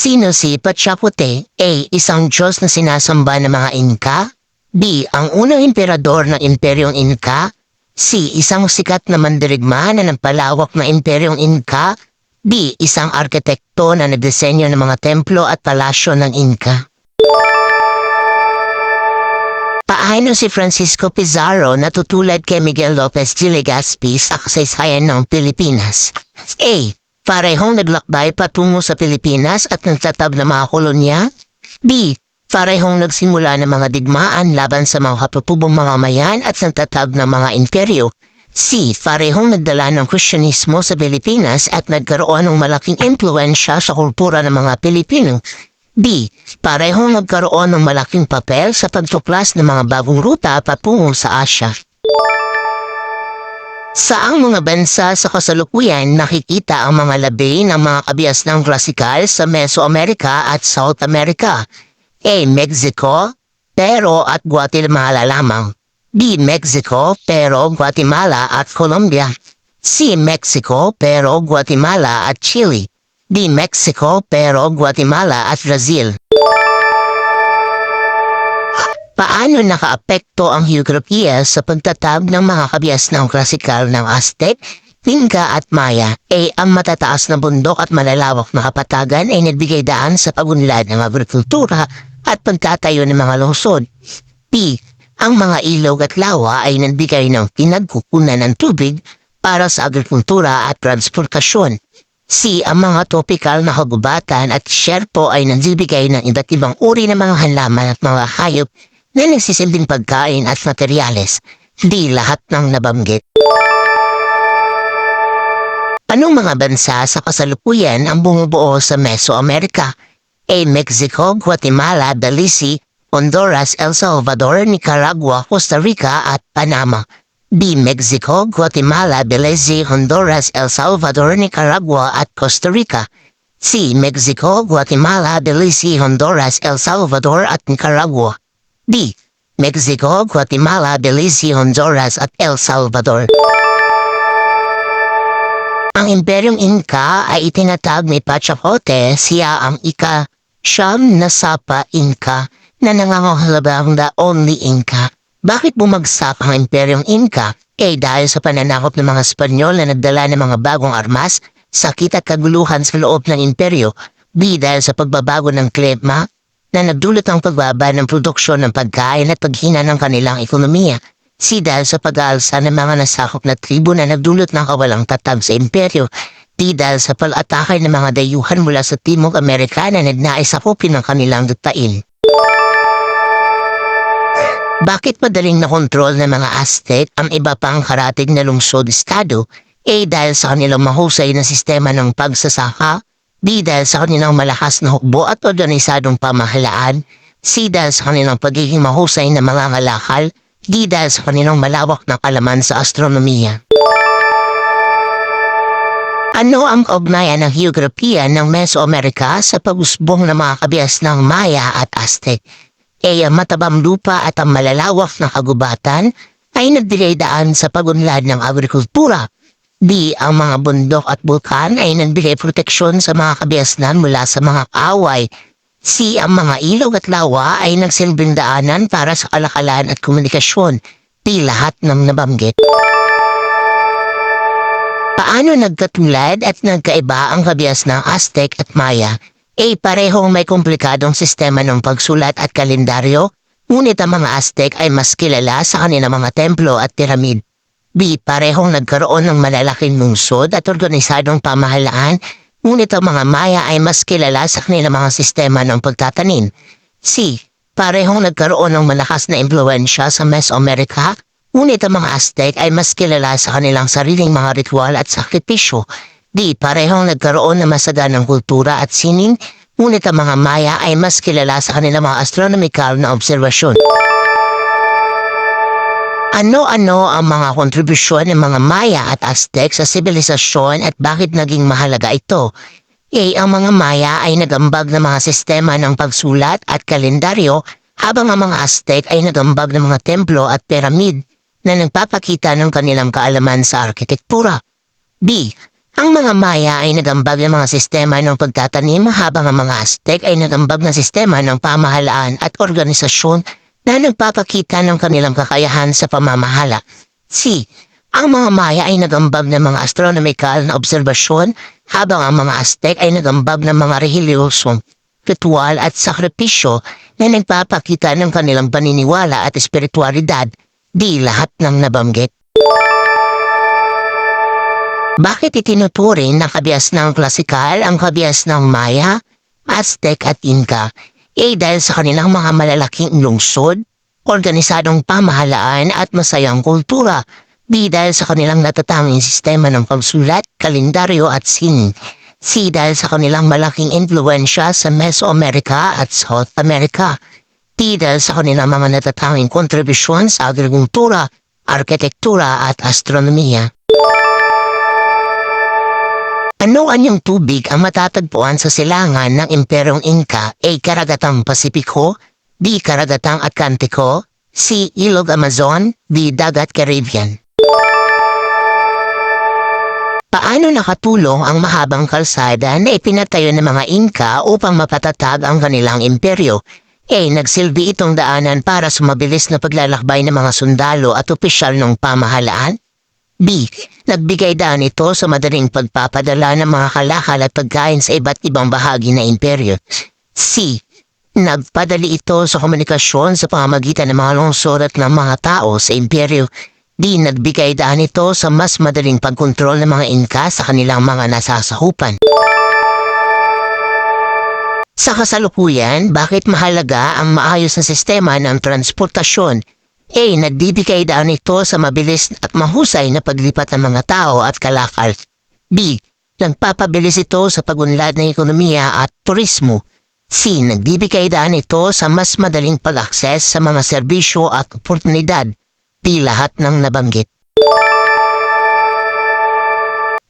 Sino si Pachapote? A. Isang Diyos na sinasamba ng mga Inca. B. Ang unang emperador ng Imperyong Inca. C. Isang sikat na mandirigma na nagpalawak na Imperyong Inca. D. Isang arkitekto na nagdisenyo ng mga templo at palasyo ng Inca. Paano si Francisco Pizarro natutulad kay Miguel Lopez de Legazpi sa kasaysayan ng Pilipinas? A. Parehong naglakbay patungo sa Pilipinas at nagtatab ng mga kolonya. B. Parehong nagsimula ng mga digmaan laban sa mga kapupubong mga mayan at nagtatab ng mga imperyo. C. Parehong nagdala ng Kristyanismo sa Pilipinas at nagkaroon ng malaking impluensya sa kultura ng mga Pilipino. D. Parehong nagkaroon ng malaking papel sa pagtuklas ng mga bagong ruta patungo sa Asya. Saang mga bansa sa kasalukuyan nakikita ang mga labi ng mga kabias ng klasikal sa Mesoamerica at South America? A. Mexico, Peru at Guatemala lamang. B. Mexico, Peru, Guatemala at Colombia. C. Mexico, Peru, Guatemala at Chile. D. Mexico, Peru, Guatemala at Brazil. Paano nakaapekto ang heograpiya sa pagtatab ng mga kabias ng klasikal ng Aztec, Inca at Maya? A. Ang matataas na bundok at malalawak na kapatagan ay nagbigay daan sa pagunlad ng agrikultura at pagtatayo ng mga lungsod. B. Ang mga ilog at lawa ay nagbigay ng pinagkukunan ng tubig para sa agrikultura at transportasyon. C. Ang mga topikal na kagubatan at siyerpo ay nagbibigay ng iba't ibang uri ng mga halaman at mga hayop na nagsisilbing pagkain at materyales. D. Lahat ng nabanggit. Anong mga bansa sa kasalukuyan ang bumubuo sa Mesoamerica? A. Mexico, Guatemala, Belize, Honduras, El Salvador, Nicaragua, Costa Rica at Panama. B. Mexico, Guatemala, Belize, Honduras, El Salvador, Nicaragua at Costa Rica. C. Mexico, Guatemala, Belize, Honduras, El Salvador at Nicaragua. D. Mexico, Guatemala, Belize, Honduras at El Salvador. Ang Imperyong Inca ay itinatag ni Pachapote, siya ang ika-siyam na sapa Inca na nangangahalagang the only Inca. Bakit bumagsak ang Imperyong Inca? A. Dahil sa pananakop ng mga Espanyol na nagdala ng mga bagong armas, sakit at kaguluhan sa loob ng imperyo. B. Dahil sa pagbabago ng klima na nagdulot ang pagbaba ng produksyon ng pagkain at paghina ng kanilang ekonomiya. C. Dahil sa pag-aalsa ng mga nasakop na tribo na nagdulot ng kawalang tatag sa imperyo. D. Dahil sa pag-atake ng mga dayuhan mula sa Timog Amerika na nagnais sakupin ng kanilang lupain. Bakit madaling nakontrol ng mga Aztec ang iba pang karatig na lungsod-estado? A. Dahil sa kanilang mahusay na sistema ng pagsasaka. B. Dahil sa kanilang malakas na hukbo at organisadong pamahalaan. C. Dahil sa kanilang pagiging mahusay na mga ngalakal. D. Dahil sa kanilang malawak na kalaman sa astronomiya. Ano ang kaugnayan ng heograpiya ng Mesoamerica sa pag-usbong ng mga kabias ng Maya at Aztec? A. Ang matabang lupa at ang malalawak na kagubatan ay nagbigay daan sa pagunlad ng agrikultura. B. Ang mga bundok at bulkan ay nagbigay proteksyon sa mga kabiasnan mula sa mga kaaway. C. Ang mga ilog at lawa ay nagsilbing daanan para sa kalakalan at komunikasyon. D. Lahat ng nabanggit. Paano nagkatulad at nagkaiba ang kabias ng Aztec at Maya? A. Parehong may komplikadong sistema ng pagsulat at kalendaryo, ngunit ang mga Aztec ay mas kilala sa kanilang mga templo at piramid. B. Parehong nagkaroon ng malalaking lungsod at organisadong pamahalaan, ngunit ang mga Maya ay mas kilala sa kanilang mga sistema ng pagtatanim. C. Parehong nagkaroon ng malakas na impluensya sa Mesoamerica, ngunit ang mga Aztec ay mas kilala sa kanilang sariling mga ritual at sakripisyo. D. Parehong nagkaroon ng masaganang kultura at sining, ngunit ang mga Maya ay mas kilala sa kanilang mga astronomical na obserbasyon. Ano-ano ang mga kontribusyon ng mga Maya at Aztec sa sibilisasyon at bakit naging mahalaga ito? A. Ang mga Maya ay nagambag ng mga sistema ng pagsulat at kalendaryo, habang ang mga Aztec ay nagambag ng mga templo at piramid na nagpapakita ng kanilang kaalaman sa arkitektura. B. Ang mga Maya ay nagambag ng mga sistema ng pagtatanim habang ang mga Aztec ay nagambag ng sistema ng pamahalaan at organisasyon na nagpapakita ng kanilang kakayahan sa pamamahala. C. Ang mga Maya ay nagambag ng mga astronomical na obserbasyon habang ang mga Aztec ay nagambag ng mga relihiyosong, ritual at sakripisyo na nagpapakita ng kanilang paniniwala at espiritualidad. Di lahat ng nabanggit. Bakit itinuturing na kabias ng klasikal ang kabias ng Maya, Aztec at Inca? Dahil sa kanilang mga malalaking lungsod, organisadong pamahalaan at masayang kultura. B. Dahil sa kanilang natatanging sistema ng pagsulat, kalendaryo at sining. C. Dahil sa kanilang malaking impluensya sa Mesoamerica at South America. D. Dahil sa kanilang mga natatanging kontribusyon sa agrikultura, arkitektura at astronomiya. Ano anyang tubig ang matatagpuan sa silangan ng Imperyong Inca? A. Karagatang Pasipiko, B. Karagatang Atlantiko, C. Ilog Amazon, D. Dagat Caribbean. Paano nakatulong ang mahabang kalsada na ipinatayo ng mga Inca upang mapatatag ang kanilang imperyo? A. Nagsilbi itong daanan para sa mabilis na paglalakbay ng mga sundalo at opisyal ng pamahalaan? B. Nagbigay daan ito sa madaling pagpapadala ng mga kalakal at pagkain sa iba't ibang bahagi ng imperyo. C. Nagpadali ito sa komunikasyon sa pamamagitan ng mga lungsod at ng mga tao sa imperyo. D. Nagbigay daan ito sa mas madaling pagkontrol ng mga Inca sa kanilang mga nasasakupan. Sa kasalukuyan, bakit mahalaga ang maayos na sistema ng transportasyon? A. Nagbibigay daan ito sa mabilis at mahusay na paglipat ng mga tao at kalakal. B. Nagpapabilis ito sa pagunlad ng ekonomiya at turismo. C. Nagbibigay daan ito sa mas madaling pag-akses sa mga serbisyo at oportunidad. D. Lahat ng nabanggit.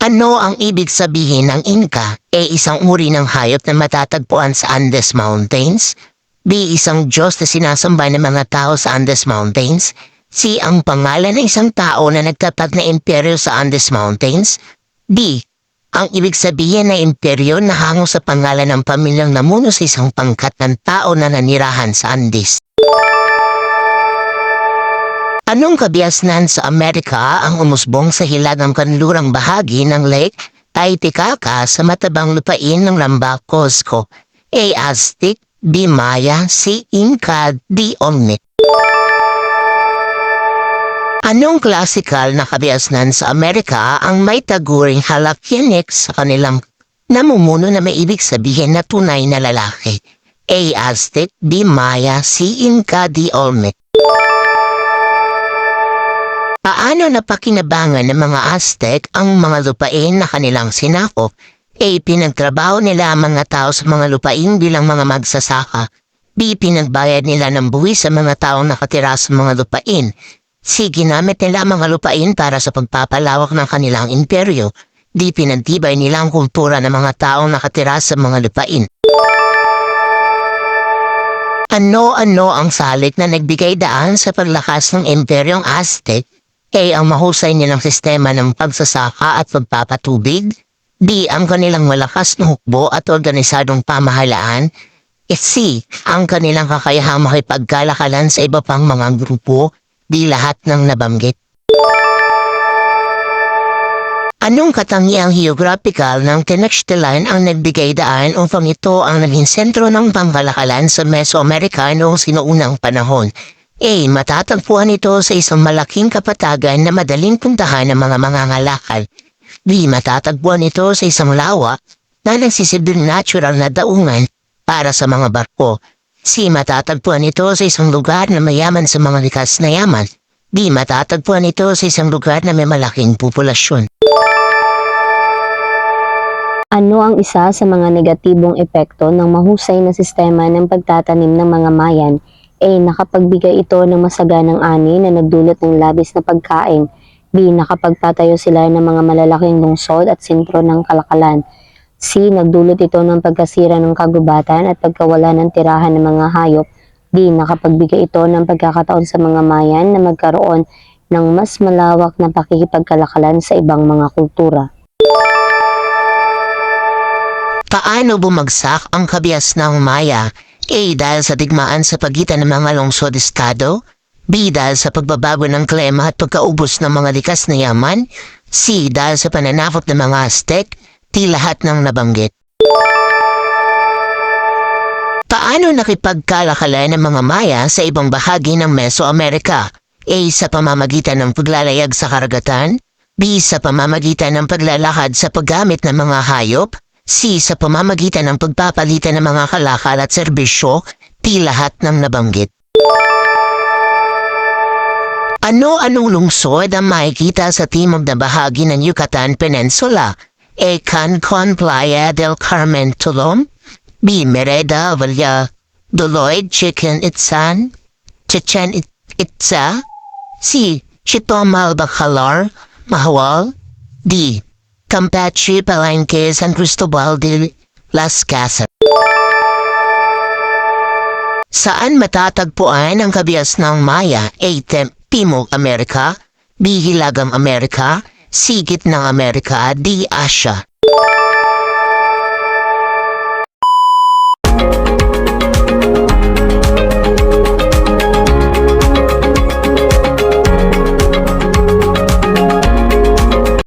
Ano ang ibig sabihin ng Inca? A. Isang uri ng hayop na matatagpuan sa Andes Mountains. B. Isang Diyos na sinasamba ng mga tao sa Andes Mountains. C. Ang pangalan ng isang tao na nagtatag na imperyo sa Andes Mountains. D. Ang ibig sabihin ng imperyo na hango sa pangalan ng pamilyang namuno sa isang pangkat ng tao na nanirahan sa Andes. Anong kabiasnan sa Amerika ang umusbong sa hilagang kanlurang bahagi ng Lake Titicaca sa matabang lupain ng Lambak, Cusco? A. Aztec, B. Maya, C. Inca, D. Olmec. Anong klasikal na kabiasnan sa Amerika ang may taguring halakyanik sa kanilang namumuno na may ibig sabihin na tunay na lalaki? A. Aztec, B. Maya, C. Inca, D. Olmec. Paano napakinabangan ng mga Aztec ang mga lupain na kanilang sinakop? A. Pinagtrabaho nila ang mga tao sa mga lupain bilang mga magsasaka. B. Pinagbayad nila ng buwis sa mga taong nakatira sa mga lupain. C. Ginamit nila ang mga lupain para sa pagpapalawak ng kanilang imperyo. D. Pinagtibay nila ang kultura ng mga taong nakatira sa mga lupain. Ano-ano ang salik na nagbigay daan sa paglakas ng imperyong Aztec? A. Ang mahusay nilang sistema ng pagsasaka at pagpapatubig. B. Ang kanilang malakas na hukbo at organisadong pamahalaan. C. Ang kanilang kakayahang makipagkalakalan sa iba pang mga grupo. D. Lahat ng nabanggit. Anong katangiang geographical ng Tenochtitlan ang nagbigay daan upang ito ang naging sentro ng pangkalakalan sa Mesoamerica noong sinuunang panahon? A. Matatagpuan ito sa isang malaking kapatagan na madaling puntahan ng mga mangangalakal. B. Matatagpuan ito sa isang lawa na nagsisilbing natural na daungan para sa mga barko. C. Matatagpuan ito sa isang lugar na mayaman sa mga likas na yaman. D. Matatagpuan ito sa isang lugar na may malaking populasyon. Ano ang isa sa mga negatibong epekto ng mahusay na sistema ng pagtatanim ng mga Mayan? A. Nakapagbigay ito ng masaganang ani na nagdulot ng labis na pagkain. B. Nakapagpatayo sila ng mga malalaking lungsod at sentro ng kalakalan. C. Nagdulot ito ng pagkasira ng kagubatan at pagkawala ng tirahan ng mga hayop. D. Nakapagbigay ito ng pagkakataon sa mga Mayan na magkaroon ng mas malawak na pakikipagkalakalan sa ibang mga kultura. Paano bumagsak ang kabias ng Maya? A. Dahil sa digmaan sa pagitan ng mga lungsod-estado. B. Dahil sa pagbabago ng klima at pagkaubos ng mga likas na yaman. C. Dahil sa pananakop ng mga Aztec. Di lahat ng nabanggit. Paano nakipagkalakalan ng mga Maya sa ibang bahagi ng Mesoamerica? A. Sa pamamagitan ng paglalayag sa karagatan. B. Sa pamamagitan ng paglalakad sa paggamit ng mga hayop. C. Sa pamamagitan ng pagpapalitan ng mga kalakal at serbisyo. Di lahat ng nabanggit. Ano-anong lungsod ang makikita sa timog na bahagi ng Yucatan Peninsula? A. Cancun, Playa del Carmen, Tulum. B. Merida, Valladolid, Chichen Itza. C. Chitomal, Bacalar, Mahawal. D. Campeche, Palenque, San Cristobal de las Casas. Saan matatagpuan ang kabias ng Maya? A. Timog Amerika. B. Hilagang Amerika. C. Gitnang Amerika. D. Asia.